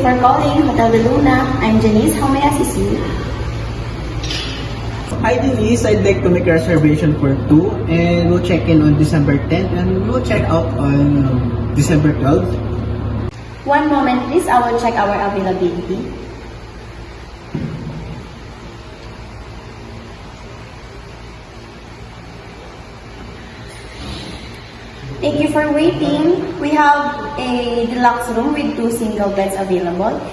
for calling Hotel de Luna. I'm Janice. How may I assist you? Hi Denise, I'd like to make a reservation for 2 and we'll check in on December 10th and we'll check out on December 12th. One moment please, I will check our availability. Thank you for waiting. We have a deluxe room with 2 single beds available.